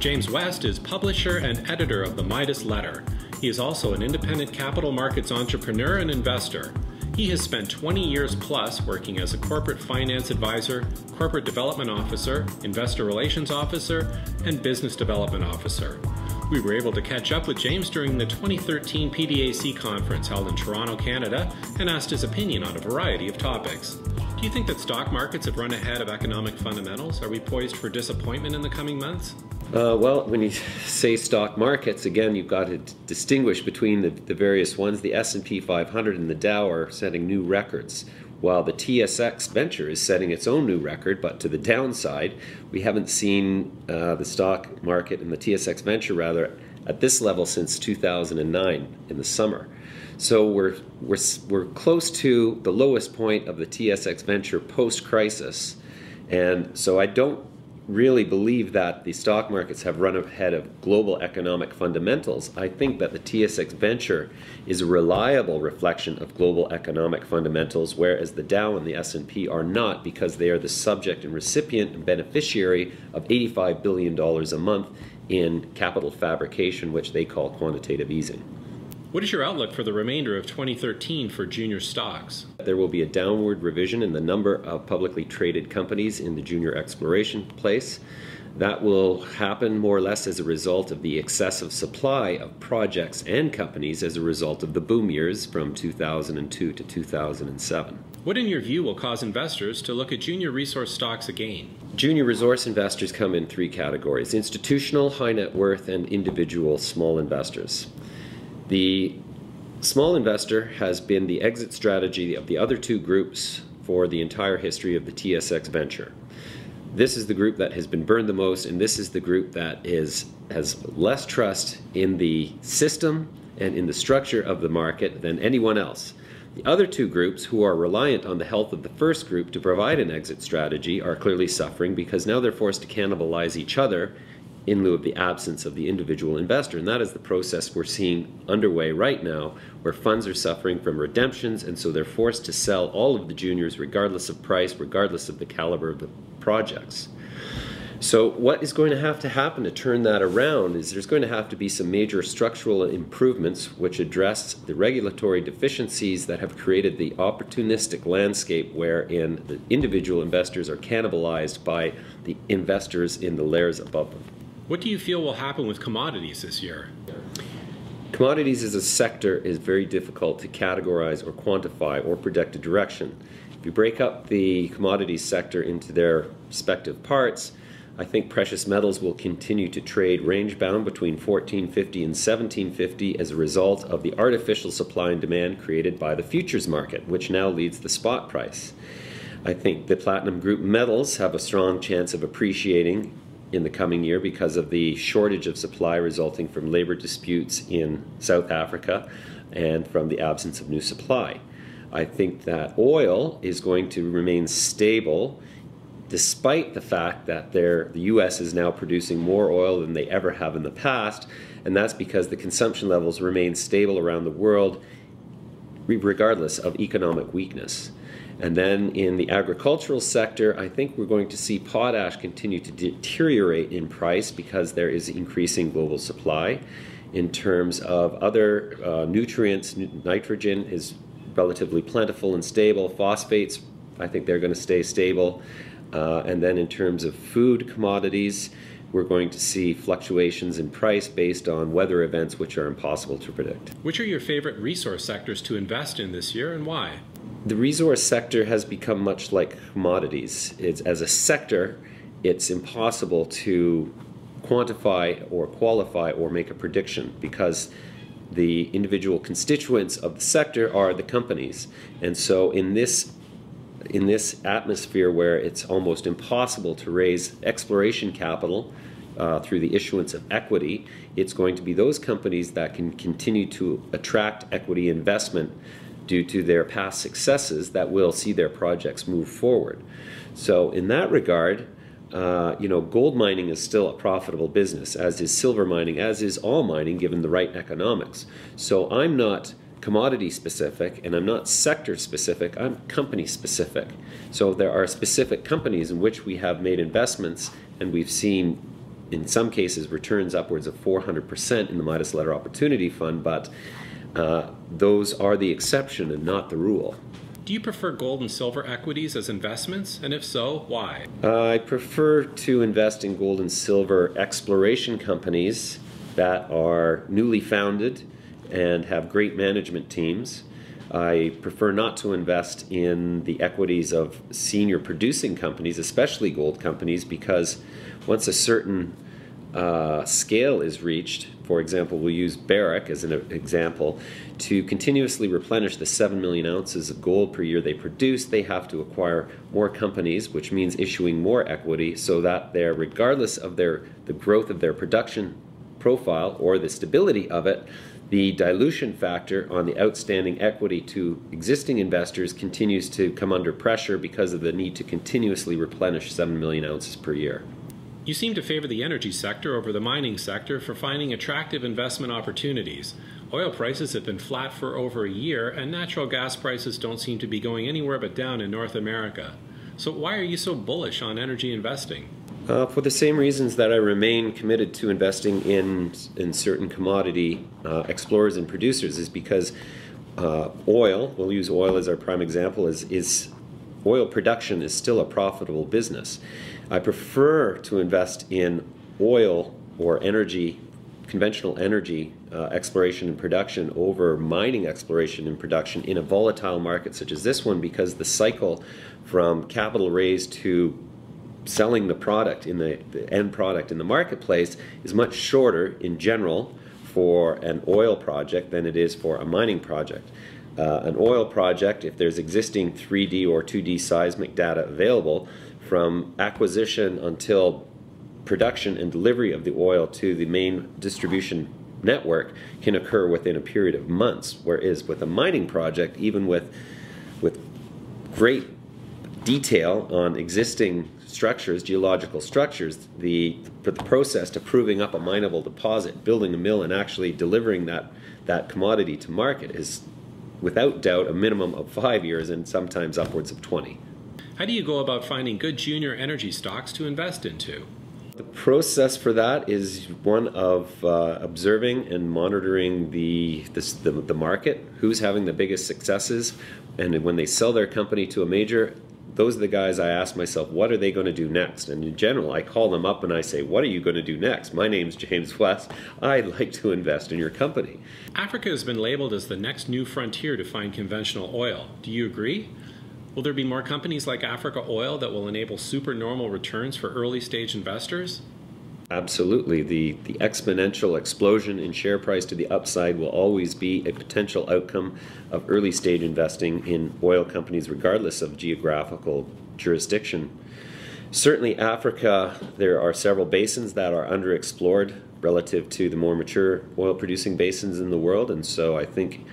James West is publisher and editor of the Midas Letter. He is also an independent capital markets entrepreneur and investor. He has spent 20 years plus working as a corporate finance advisor, corporate development officer, investor relations officer, and business development officer. We were able to catch up with James during the 2013 PDAC conference held in Toronto, Canada, and asked his opinion on a variety of topics. Do you think that stock markets have run ahead of economic fundamentals? Are we poised for disappointment in the coming months? Well, when you say stock markets, again, you've got to distinguish between the various ones. The S&P 500 and the Dow are setting new records, while the TSX Venture is setting its own new record, but to the downside. We haven't seen the stock market and the TSX Venture, rather, at this level since 2009 in the summer. So we're close to the lowest point of the TSX Venture post-crisis, and so I don't really believe that the stock markets have run ahead of global economic fundamentals. I think that the TSX Venture is a reliable reflection of global economic fundamentals, whereas the Dow and the S&P are not, because they are the subject and recipient and beneficiary of $85 billion a month in capital fabrication, which they call quantitative easing. What is your outlook for the remainder of 2013 for junior stocks? There will be a downward revision in the number of publicly traded companies in the junior exploration place. That will happen more or less as a result of the excessive supply of projects and companies as a result of the boom years from 2002 to 2007. What, in your view, will cause investors to look at junior resource stocks again? Junior resource investors come in three categories: institutional, high net worth, and individual small investors. The small investor has been the exit strategy of the other two groups for the entire history of the TSX Venture. This is the group that has been burned the most, and this is the group that has less trust in the system and in the structure of the market than anyone else. The other two groups, who are reliant on the health of the first group to provide an exit strategy, are clearly suffering because now they're forced to cannibalize each other in lieu of the absence of the individual investor. And that is the process we're seeing underway right now, where funds are suffering from redemptions, and so they're forced to sell all of the juniors regardless of price, regardless of the caliber of the projects. So what is going to happen to turn that around is there's going to have to be some major structural improvements which address the regulatory deficiencies that have created the opportunistic landscape wherein the individual investors are cannibalized by the investors in the layers above them. What do you feel will happen with commodities this year? Commodities as a sector is very difficult to categorize or quantify or predict a direction. If you break up the commodities sector into their respective parts, I think precious metals will continue to trade range-bound between $14.50 and $17.50 as a result of the artificial supply and demand created by the futures market, which now leads the spot price. I think the platinum group metals have a strong chance of appreciating in the coming year because of the shortage of supply resulting from labor disputes in South Africa and from the absence of new supply. I think that oil is going to remain stable despite the fact that the U.S. is now producing more oil than they ever have in the past, and that's because the consumption levels remain stable around the world regardless of economic weakness. And then in the agricultural sector, I think we're going to see potash continue to deteriorate in price because there is increasing global supply. In terms of other nutrients, nitrogen is relatively plentiful and stable. Phosphates, I think they're going to stay stable. And then in terms of food commodities, we're going to see fluctuations in price based on weather events which are impossible to predict. Which are your favorite resource sectors to invest in this year, and why? The resource sector has become much like commodities. As a sector, it's impossible to quantify or qualify or make a prediction because the individual constituents of the sector are the companies. And so in this atmosphere where it's almost impossible to raise exploration capital through the issuance of equity, it's going to be those companies that can continue to attract equity investment due to their past successes that will see their projects move forward. So in that regard, gold mining is still a profitable business, as is silver mining, as is all mining given the right economics. So I'm not commodity specific and I'm not sector specific, I'm company specific. So there are specific companies in which we have made investments and we've seen in some cases, returns upwards of 400% in the Midas Letter Opportunity Fund, but those are the exception and not the rule. Do you prefer gold and silver equities as investments? And if so, why? I prefer to invest in gold and silver exploration companies that are newly founded and have great management teams. I prefer not to invest in the equities of senior producing companies, especially gold companies, because once a certain scale is reached, for example, we'll use Barrick as an example, to continuously replenish the 7 million ounces of gold per year they produce, they have to acquire more companies, which means issuing more equity, so that they're, regardless of the growth of their production profile or the stability of it, the dilution factor on the outstanding equity to existing investors continues to come under pressure because of the need to continuously replenish 7 million ounces per year. You seem to favor the energy sector over the mining sector for finding attractive investment opportunities. Oil prices have been flat for over a year, and natural gas prices don't seem to be going anywhere but down in North America. So why are you so bullish on energy investing? For the same reasons that I remain committed to investing in certain commodity explorers and producers, is because oil, we'll use oil as our prime example, is oil production is still a profitable business. I prefer to invest in oil or energy, conventional energy exploration and production over mining exploration and production in a volatile market such as this one, because the cycle from capital raised to selling the product in the end product in the marketplace is much shorter in general for an oil project than it is for a mining project. An oil project, if there's existing 3D or 2D seismic data available, from acquisition until production and delivery of the oil to the main distribution network can occur within a period of months, whereas with a mining project, even with great detail on existing structures, geological structures, for the process to proving up a mineable deposit, building a mill, and actually delivering that commodity to market is without doubt a minimum of 5 years and sometimes upwards of 20. How do you go about finding good junior energy stocks to invest into? The process for that is one of observing and monitoring the market, who's having the biggest successes, and when they sell their company to a major, those are the guys I ask myself, what are they going to do next? And in general, I call them up and I say, what are you going to do next? My name's James West. I'd like to invest in your company. Africa has been labeled as the next new frontier to find conventional oil. Do you agree? Will there be more companies like Africa Oil that will enable supernormal returns for early stage investors? Absolutely. The exponential explosion in share price to the upside will always be a potential outcome of early stage investing in oil companies regardless of geographical jurisdiction. Certainly Africa, there are several basins that are underexplored relative to the more mature oil producing basins in the world, and so I think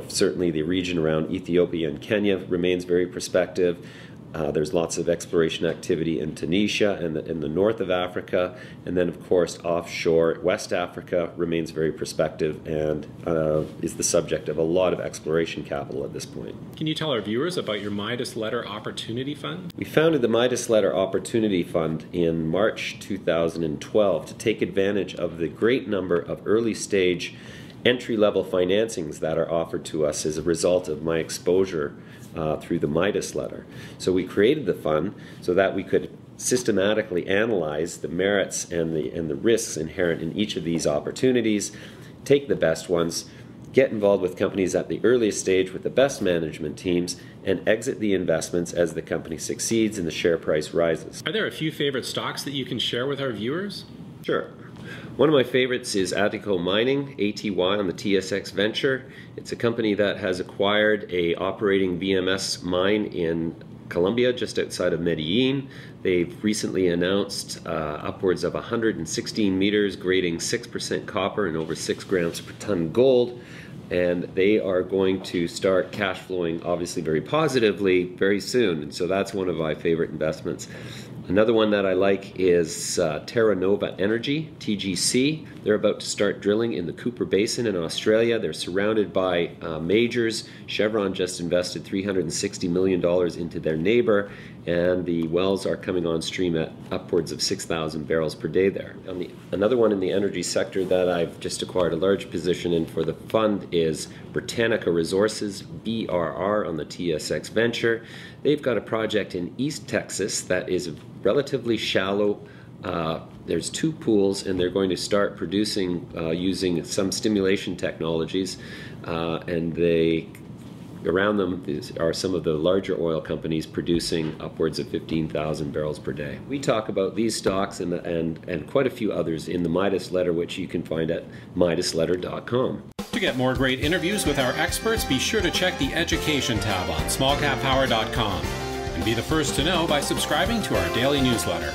certainly the region around Ethiopia and Kenya remains very prospective. There's lots of exploration activity in Tunisia and in the north of Africa, and then of course offshore West Africa remains very prospective and is the subject of a lot of exploration capital at this point. Can you tell our viewers about your Midas Letter Opportunity Fund? We founded the Midas Letter Opportunity Fund in March 2012 to take advantage of the great number of early stage entry-level financings that are offered to us as a result of my exposure through the Midas Letter. So we created the fund so that we could systematically analyze the merits and the risks inherent in each of these opportunities, take the best ones, get involved with companies at the earliest stage with the best management teams, and exit the investments as the company succeeds and the share price rises. Are there a few favorite stocks that you can share with our viewers? Sure. One of my favorites is Atiko Mining, ATY, on the TSX Venture. It's a company that has acquired a operating VMS mine in Colombia, just outside of Medellin. They've recently announced upwards of 116 meters, grading 6% copper and over 6 grams per ton gold. And they are going to start cash flowing, obviously very positively, very soon. And so that's one of my favorite investments. Another one that I like is Terra Nova Energy, TGC. They're about to start drilling in the Cooper Basin in Australia. They're surrounded by majors. Chevron just invested $360 million into their neighbor, and the wells are coming on stream at upwards of 6,000 barrels per day there. Another one in the energy sector that I've just acquired a large position in for the fund is Britannica Resources, BRR, on the TSX Venture. They've got a project in East Texas that is relatively shallow. There's 2 pools, and they're going to start producing using some stimulation technologies, and around them are some of the larger oil companies producing upwards of 15,000 barrels per day. We talk about these stocks and quite a few others in the Midas Letter, which you can find at midasletter.com. To get more great interviews with our experts, be sure to check the Education tab on smallcappower.com and be the first to know by subscribing to our daily newsletter.